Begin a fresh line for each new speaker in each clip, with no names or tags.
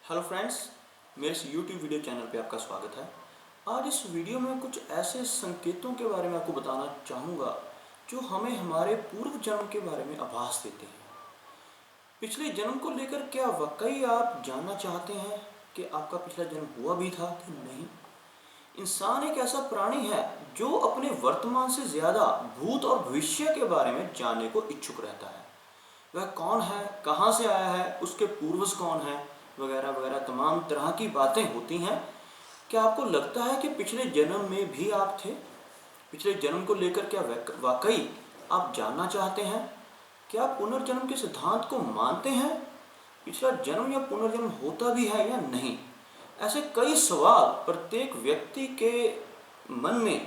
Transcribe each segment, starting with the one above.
Hello friends, मेरे इस YouTube video channel पे आपका स्वागत है। आज इस वीडियो में कुछ ऐसे संकेतों के बारे में आपको बताना चाहूँगा जो हमें हमारे पूर्व जन्म के बारे में आभास देते हैं। पिछले जन्म को लेकर क्या वाकई आप जानना चाहते हैं कि आपका पिछला जन्म हुआ भी था कि नहीं? इंसान एक ऐसा प्राणी है जो अपने वर्तमान से ज़्यादा भूत और भविष्य के बारे में जानने को इच्छुक रहता है। वह कौन है, कहाँ से आया है, उसके पूर्वज कौन है, वगैरह वगैरह तमाम तरह की बातें होती हैं। क्या आपको लगता है कि पिछले जन्म में भी आप थे? पिछले जन्म को लेकर क्या वाकई आप जानना चाहते हैं? क्या आप पुनर्जन्म के सिद्धांत को मानते हैं? पिछला जन्म या पुनर्जन्म होता भी है या नहीं? ऐसे कई सवाल प्रत्येक व्यक्ति के मन में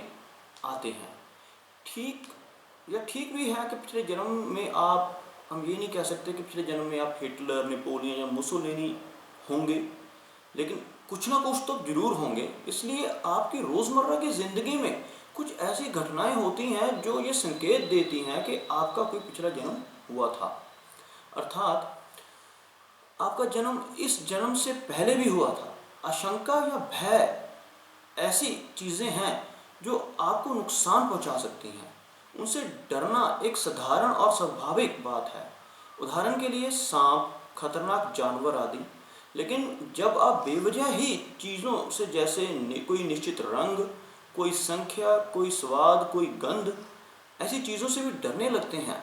आते हैं। ठीक भी है कि पिछले जन्म में हम ये नहीं कह सकते कि पिछले जन्म में आप हिटलर, नेपोलियन या मुसोलिनी होंगे, लेकिन कुछ ना कुछ तो जरूर होंगे। इसलिए आपकी रोज़मर्रा की ज़िंदगी में कुछ ऐसी घटनाएं होती हैं जो ये संकेत देती हैं कि आपका कोई पिछला जन्म हुआ था, अर्थात आपका जन्म इस जन्म से पहले भी हुआ था। आशंका या भय ऐसी चीज़ें हैं जो आपको नुकसान पहुंचा सकती हैं। उनसे डरना एक साधारण और स्वाभाविक बात है। उदाहरण के लिए सांप, खतरनाक जानवर आदि। लेकिन जब आप बेवजह ही चीज़ों से, जैसे कोई निश्चित रंग, कोई संख्या, कोई स्वाद, कोई गंध, ऐसी चीज़ों से भी डरने लगते हैं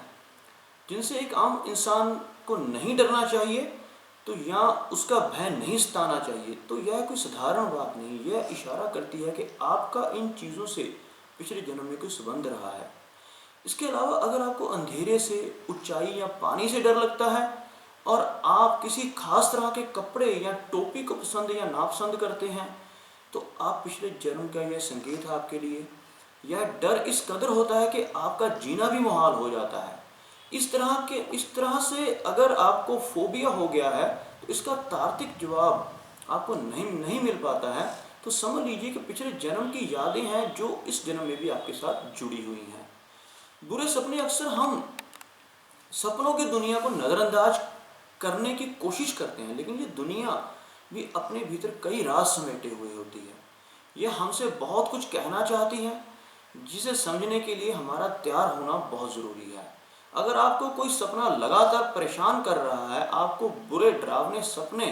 जिनसे एक आम इंसान को नहीं डरना चाहिए, तो या उसका भय नहीं सताना चाहिए, तो यह कोई साधारण बात नहीं। यह इशारा करती है कि आपका इन चीज़ों से पिछले जन्म में कोई संबंध रहा है। इसके अलावा अगर आपको अंधेरे से, ऊंचाई या पानी से डर लगता है और आप किसी खास तरह के कपड़े या टोपी को पसंद या नापसंद करते हैं, तो आप पिछले जन्म का यह संकेत है आपके लिए। यह डर इस कदर होता है कि आपका जीना भी मुहाल हो जाता है। इस तरह से अगर आपको फोबिया हो गया है तो इसका तार्किक जवाब आपको नहीं मिल पाता है, तो समझ लीजिए कि पिछले जन्म की यादें हैं जो इस जन्म में भी आपके साथ जुड़ी हुई हैं। बुरे सपने अक्सर हम सपनों की दुनिया को नज़रअंदाज करने की कोशिश करते हैं, लेकिन ये दुनिया भी अपने भीतर कई राज समेटे हुए होती है। यह हमसे बहुत कुछ कहना चाहती है, जिसे समझने के लिए हमारा तैयार होना बहुत ज़रूरी है। अगर आपको कोई सपना लगातार परेशान कर रहा है, आपको बुरे डरावने सपने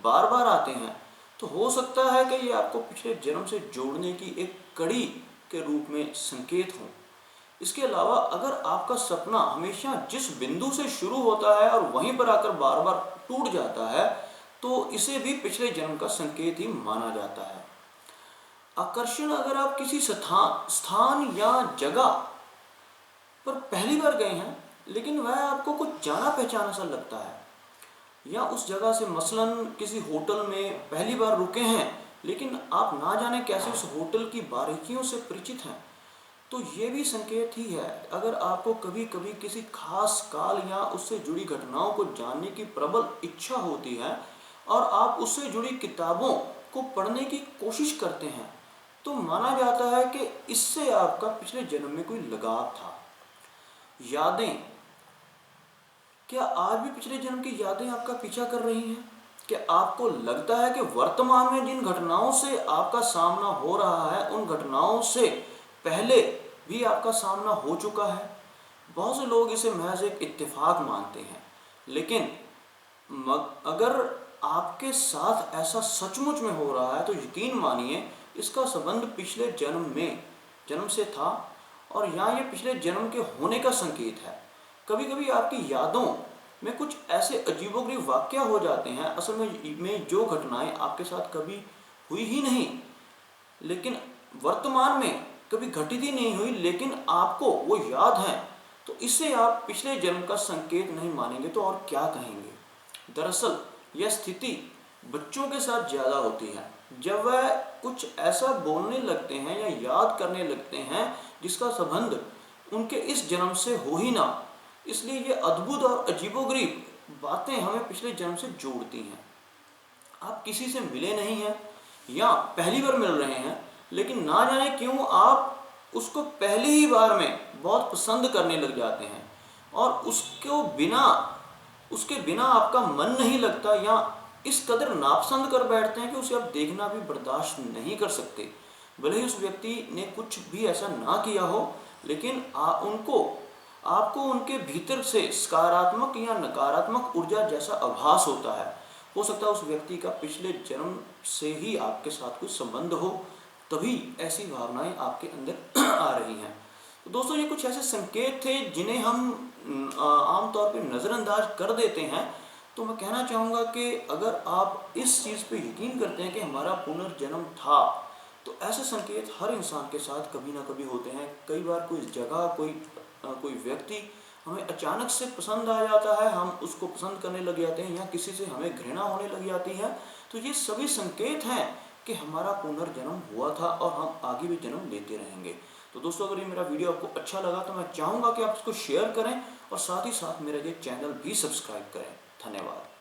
बार बार आते हैं, तो हो सकता है कि ये आपको पिछले जन्म से जोड़ने की एक कड़ी के रूप में संकेत हो। इसके अलावा अगर आपका सपना हमेशा जिस बिंदु से शुरू होता है और वहीं पर आकर बार बार टूट जाता है, तो इसे भी पिछले जन्म का संकेत ही माना जाता है। आकर्षण, अगर आप किसी स्थान या जगह पर पहली बार गए हैं, लेकिन वह आपको कुछ जाना पहचाना सा लगता है, या उस जगह से मसलन किसी होटल में पहली बार रुके हैं, लेकिन आप ना जाने कैसे उस होटल की बारीकियों से परिचित हैं, तो ये भी संकेत ही है। अगर आपको कभी कभी किसी खास काल या उससे जुड़ी घटनाओं को जानने की प्रबल इच्छा होती है और आप उससे जुड़ी किताबों को पढ़ने की कोशिश करते हैं, तो माना जाता है कि इससे आपका पिछले जन्म में कोई लगाव था। यादें, क्या आज भी पिछले जन्म की यादें आपका पीछा कर रही हैं? क्या आपको लगता है कि वर्तमान में जिन घटनाओं से आपका सामना हो रहा है, उन घटनाओं से पहले भी आपका सामना हो चुका है? बहुत से लोग इसे महज एक इत्तेफाक मानते हैं, लेकिन अगर आपके साथ ऐसा सचमुच में हो रहा है, तो यकीन मानिए इसका संबंध पिछले जन्म से था, और यहाँ ये पिछले जन्म के होने का संकेत है। कभी कभी आपकी यादों में कुछ ऐसे अजीबोगरीब वाक़या हो जाते हैं, असल में जो घटनाएं आपके साथ कभी हुई ही नहीं, लेकिन वर्तमान में कभी घटित ही नहीं हुई, लेकिन आपको वो याद है, तो इसे आप पिछले जन्म का संकेत नहीं मानेंगे तो और क्या कहेंगे? दरअसल यह स्थिति बच्चों के साथ ज़्यादा होती है, जब वह कुछ ऐसा बोलने लगते हैं या याद करने लगते हैं जिसका संबंध उनके इस जन्म से हो ही ना। इसलिए ये अद्भुत और अजीबोगरीब बातें हमें पिछले जन्म से जोड़ती हैं। आप किसी से मिले नहीं हैं या पहली बार मिल रहे हैं, लेकिन ना जाने क्यों आप उसको पहली ही बार में बहुत पसंद करने लग जाते हैं, और उसके बिना आपका मन नहीं लगता, या इस कदर नापसंद कर बैठते हैं कि उसे आप देखना भी बर्दाश्त नहीं कर सकते। भले ही उस व्यक्ति ने कुछ भी ऐसा ना किया हो, लेकिन आपको उनके भीतर से सकारात्मक या नकारात्मक ऊर्जा जैसा आभास होता है। हो सकता है उस व्यक्ति का पिछले जन्म से ही आपके साथ कुछ संबंध हो, तभी ऐसी भावनाएं आपके अंदर आ रही हैं। तो दोस्तों, ये कुछ ऐसे संकेत थे जिन्हें हम आमतौर पर नज़रअंदाज कर देते हैं। तो मैं कहना चाहूँगा कि अगर आप इस चीज़ पे यकीन करते हैं कि हमारा पुनर्जन्म था, तो ऐसे संकेत हर इंसान के साथ कभी ना कभी होते हैं। कई बार कोई जगह, कोई व्यक्ति हमें अचानक से पसंद आ जाता है, हम उसको पसंद करने लग जाते हैं, या किसी से हमें घृणा होने लग जाती है। तो ये सभी संकेत हैं कि हमारा पुनर्जन्म हुआ था और हम आगे भी जन्म लेते रहेंगे। तो दोस्तों, अगर ये मेरा वीडियो आपको अच्छा लगा तो मैं चाहूँगा कि आप इसको शेयर करें और साथ ही साथ मेरा ये चैनल भी सब्सक्राइब करें। धन्यवाद।